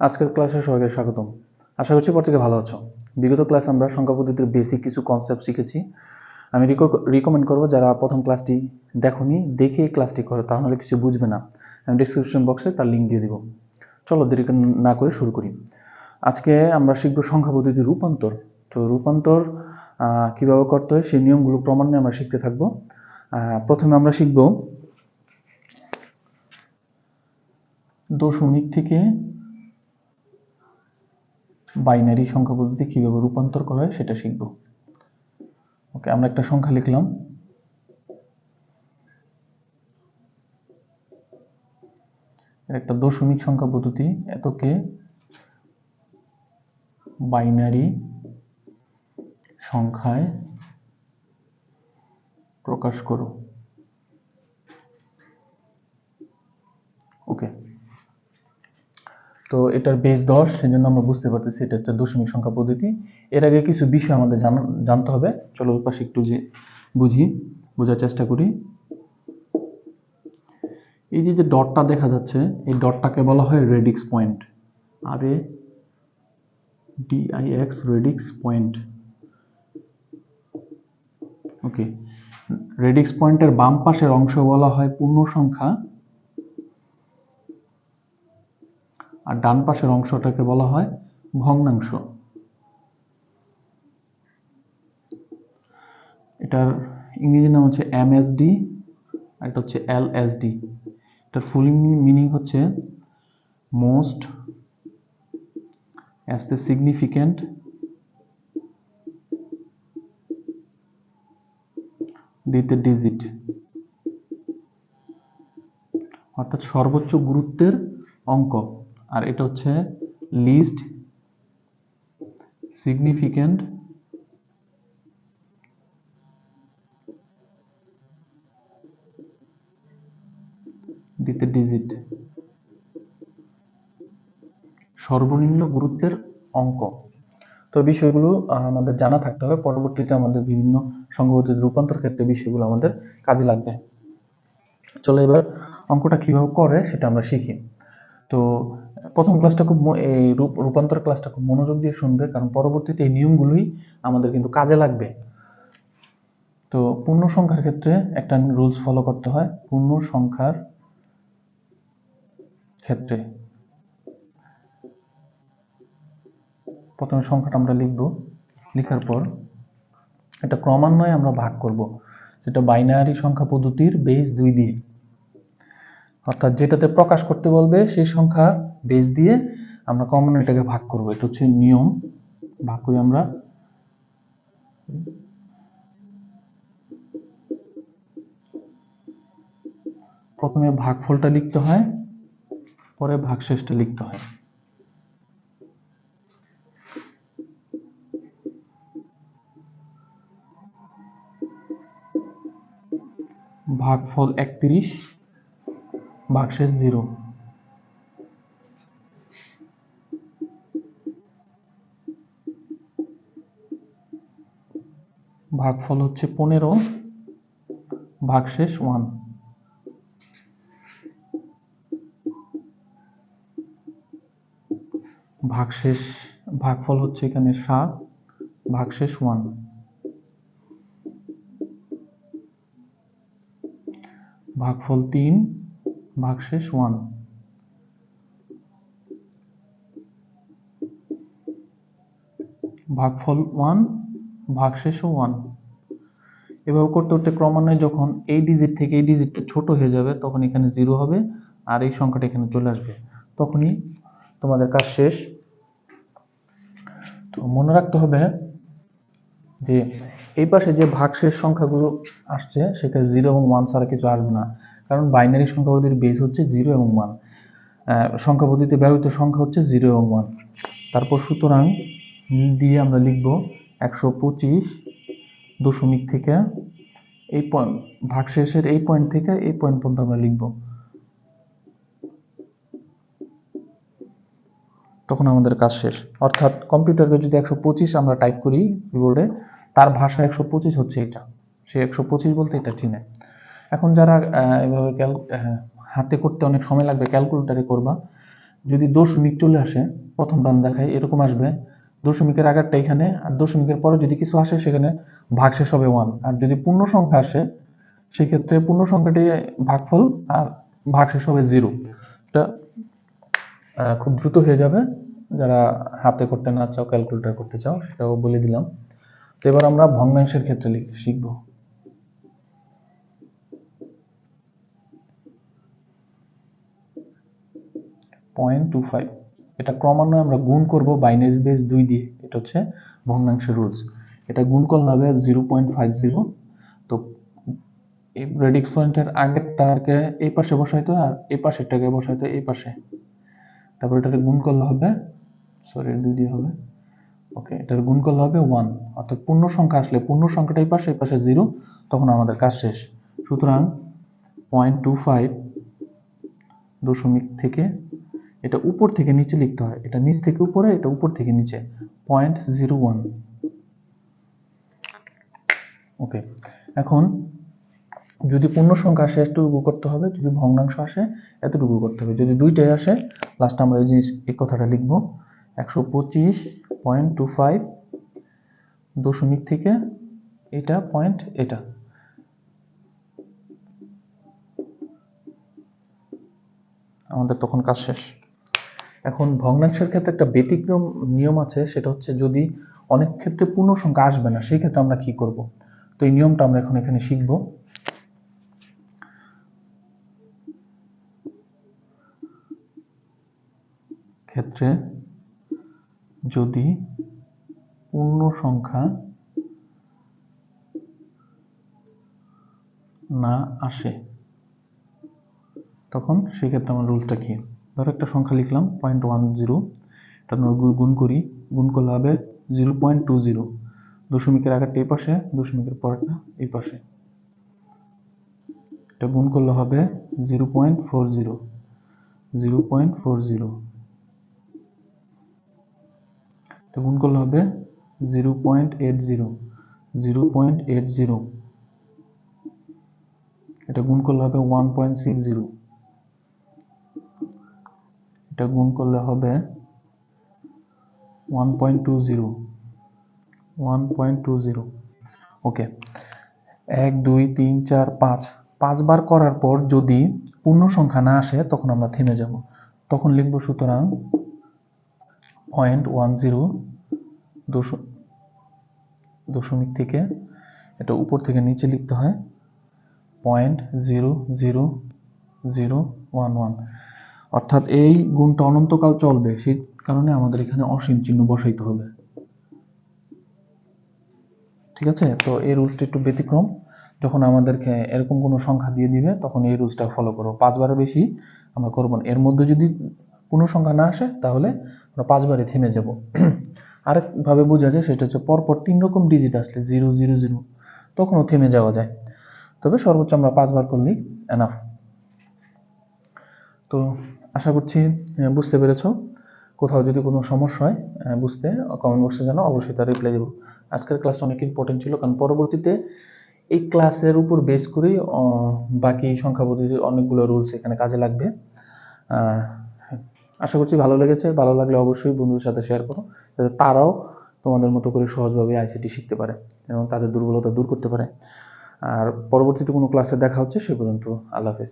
আজকের ক্লাসে সবাইকে স্বাগতম। আশা করছি প্রত্যেকে ভালো আছো। বিগত ক্লাসে আমরা সংখ্যা পদ্ধতির বেসিক কিছু কনসেপ্ট শিখেছি। আমি রিকমেন্ড করবো যারা প্রথম ক্লাসটি দেখোনি দেখে এই ক্লাসটি করো, তাহলে কিছু বুঝবে না। আমি ডিসক্রিপশন বক্সে তার লিঙ্ক দিয়ে দিব। চলো দেরি না করে শুরু করি। আজকে আমরা শিখবো সংখ্যা পদ্ধতির রূপান্তর। তো রূপান্তর কিভাবে করতে হয় সেই নিয়মগুলো ক্রমান্বয়ে আমরা শিখতে থাকবো। প্রথমে আমরা শিখব দশমিক থেকে বাইনারি সংখ্যা পদ্ধতি কিভাবে রূপান্তর করা হয় সেটা শিখব। ওকে, আমরা একটা সংখ্যা লিখলাম, একটা দশমিক সংখ্যা পদ্ধতি, এতকে বাইনারি সংখ্যায় প্রকাশ করো। ওকে, তো এটার বেস 10, সেজন্য আমরা বুঝতে পারতেছি এটা একটা দশমিক সংখ্যা পদ্ধতি। এর আগে কিছু বিষয় আমাদের জানতে হবে। চলো ওই পাশে একটু বোঝার চেষ্টা করি। এই যে ডটটা দেখা যাচ্ছে, এই ডটটাকে বলা হয় radix point. RADIX radix point. Okay, radix পয়েন্টের বাম পাশের অংশ বলা হয় পূর্ণ সংখ্যা, আর ডান পাশের অংশটাকে বলা হয় ভগ্নাংশ। এটার ইংরেজি নাম হচ্ছে MSD, আর এটা হচ্ছে LSD। এটার ফুল মিনিং হচ্ছে মোস্ট সিগনিফিক্যান্ট ডিজিট, অর্থাৎ সর্বোচ্চ গুরুত্বের অঙ্ক। আর এটা হচ্ছে লিস্ট সিগনিফিক্যান্ট ডিজিট, সর্বনিম্ন গুরুত্বের অঙ্ক। তো বিষয়গুলো আমাদের জানা থাকতে হবে, পরবর্তীতে আমাদের বিভিন্ন সংখ্যা পদ্ধতির রূপান্তর ক্ষেত্রে বিষয়গুলো আমাদের কাজে লাগবে। চলো এবার অঙ্কটা কিভাবে করে সেটা আমরা শিখি। তো প্রথম ক্লাসটা এই রূপান্তর ক্লাসটা খুব মনোযোগ দিয়ে শুনবে, কারণ পরবর্তীতে এই নিয়মগুলোই আমাদের কিন্তু কাজে লাগবে। তো পূর্ণ সংখ্যার ক্ষেত্রে একটা রুলস ফলো করতে হয়। পূর্ণ সংখ্যার ক্ষেত্রে প্রথমে সংখ্যাটা আমরা লিখব, লেখার পর এটা ক্রমান্বয়ে আমরা ভাগ করব, যেটা বাইনারি সংখ্যা পদ্ধতির বেস 2 দিয়ে, অর্থাৎ যেটাতে প্রকাশ করতে বলবে সেই সংখ্যা বেস দিয়ে আমরা ক্রমান্বয়ে এটাকে ভাগ করব। এটা হচ্ছে নিয়ম। ভাগ করি আমরা। প্রথমে ভাগফলটা লিখতে হয়, পরে ভাগশেষটা লিখতে হয়। ভাগফল 31, ভাগশেষ 0। ভাগফল হচ্ছে 15, ভাগশেষ 1। ভাগফল হচ্ছে এখানে 7, ভাগশেষ 1। ভাগফল 3, ভাগশেষ 1। ভাগফল 1, ভাগশেষও 1। এভাবে করতে করতে ক্রমান্বয়ে যখন এই ডিজিট থেকে এই ডিজিটটা ছোট হয়ে যাবে, তখন এখানে 0 হবে, আর এই সংখ্যাটা এখানে চলে আসবে, তখনই তোমাদের কাজ শেষ। তো মনে রাখতে হবে যে এই পাশে যে ভাগশেষ সংখ্যাগুলো আসছে সেখানে 0 এবং 1 ছাড়া কিছু আসবে না, কারণ বাইনারি সংখ্যা পদ্ধতির বেস হচ্ছে 0 এবং 1। সংখ্যা পদ্ধতিতে ব্যবহৃত সংখ্যা হচ্ছে 0 এবং 1। তারপর সুতরাং দিয়ে আমরা লিখব 125 দশমিক থেকে এই পয়েন্ট, ভাগশেষের এই পয়েন্ট থেকে এই পয়েন্ট পর্যন্ত আমরা লিখব, তখন আমাদের কাজ শেষ। অর্থাৎ কম্পিউটারে যদি 125 আমরা টাইপ করি কিবোর্ডে, তার ভাষা 125 হচ্ছে এটা, সে 125 বলতে এটা চিনে। এখন যারা এভাবে হাতে করতে অনেক সময় লাগবে, ক্যালকুলেটারে করবা, যদি দশমিক চলে আসে, প্রথম টার্ম দেখায় এরকম আসবে, দশমিকের আগেরটা এখানে, আর দশমিকের পরে যদি কিছু আসে সেখানে ভাগশেষ হবে 1। আর যদি পূর্ণ সংখ্যা আসে সেক্ষেত্রে পূর্ণ সংখ্যাটি ভাগফল আর ভাগশেষ হবে 0। এটা খুব দ্রুত হয়ে যাবে, যারা হাতে করতে না চাও, ক্যালকুলেটর করতে চাও, সেটাও বলে দিলাম। তো এবার আমরা ভগ্নাংশের ক্ষেত্রে শিখব। .25 এটা ক্রমান্বয়ে আমরা গুণ করব বাইনারি বেস 2 দিয়ে। এটা হচ্ছে ভগ্নাংশের রুলস। এটা গুণ করলে হবে 0.50। তো এই রেডিক্স পয়েন্টের আগেরটাকে এই পাশে বসাইতে আর এই পাশেরটাকে বসাইতে এই পাশে, তারপর এটাকে গুণ করলে হবে, সরি 2 দিয়ে হবে, ওকে, এটার গুণ করলে হবে 1। অর্থাৎ পূর্ণ সংখ্যা আসলে পূর্ণ সংখ্যাটা এই পাশে 0, তখন আমাদের কাজ শেষ। সুতরাং 0.25 দশমিক থেকে, এটা উপর থেকে নিচে লিখতে হয়, এটা নিচ থেকে উপরে, এটা উপর থেকে নিচে, 0.01। ওকে, এখন যদি পূর্ণ সংখ্যা আসে এতটুকু করতে হবে, যদি ভগ্নাংশ আসে এতটুকু করতে হবে, যদি দুইটাই আসে লাস্ট আমরা এই কথাটা লিখব 125.25 দশমিক থেকে এটা পয়েন্ট, এটা আমাদের তখন কাজ শেষ। এখন ভগ্নাংশের ক্ষেত্রে একটা ব্যতিক্রম নিয়ম আছে, সেটা হচ্ছে যদি অনেক ক্ষেত্রে পূর্ণ সংখ্যা আসবে না, সেই ক্ষেত্রে আমরা কি করব। তো এই নিয়মটা আমরা এখন এখানে শিখব। ক্ষেত্রে যদি পূর্ণ সংখ্যা না আসে, তখন সেক্ষেত্রে আমার রুলসটা কি। ধরো একটা সংখ্যা লিখলাম 0.10, এটা গুণ করি, গুণ করলে হবে 0.20, দশমিকের আগেরটা এই পাশে, দশমিকের পরেরটা এই পাশে, এটা গুণ করলে হবে 0.40, 0.40, এটা গুণ করলে হবে 0.80, 0.80, এটা গুণ করলে হবে 1.60, এটা গুণ করলে হবে 1.20, 1.20। ওকে, 1 2 3 4 5 5বার করার পর যদি পূর্ণ সংখ্যা না আসে তখন আমরা থেমে যাব। তখন লিখব সুতরাং 0.10 দশমিক থেকে, এটা উপর থেকে নিচে লিখতে হয়, 0.00011। অর্থাৎ এই গুণটা অনন্তকাল চলবে, সেই কারণে আমাদের এখানে অসীম চিহ্ন বসাইতে হবে। ঠিক আছে, তো এই রুলসটা একটু ব্যতিক্রম। যখন আমাদেরকে এরকম কোনো সংখ্যা দিয়ে দিবে তখন এই রুলসটা ফলো করবো, 5বারের বেশি আমরা করবো না। এর মধ্যে যদি পূর্ণ সংখ্যা না আসে তাহলে আমরা 5বারে থেমে যাব। আরেকভাবে বোঝা যায়, সেটা হচ্ছে পরপর 3 রকম ডিজিট আসলে 0 0 0, তখনও থেমে যাওয়া যায়, তবে সর্বোচ্চ আমরা 5বার করলেই এনাফ। তো আশা করছি বুঝতে পেরেছ। কোথাও যদি কোনো সমস্যা হয় বুঝতে, কমেন্ট বক্সে জানাও, অবশ্যই তার রিপ্লাই দেবো। আজকের ক্লাসটা অনেক ইম্পর্টেন্ট ছিল, কারণ পরবর্তীতে এই ক্লাসের উপর বেস করেই বাকি সংখ্যা পদ্ধতির অনেকগুলো রুলস এখানে কাজে লাগবে। আশা করছি ভালো লেগেছে। ভালো লাগলে অবশ্যই বন্ধুদের সাথে শেয়ার করো, যাতে তারাও তোমাদের মতো করে সহজভাবে আইসিটি শিখতে পারে এবং তাদের দুর্বলতা দূর করতে পারে। আর পরবর্তীতে কোনো ক্লাসে দেখা হচ্ছে, সে পর্যন্ত আল্লাহ হাফেজ।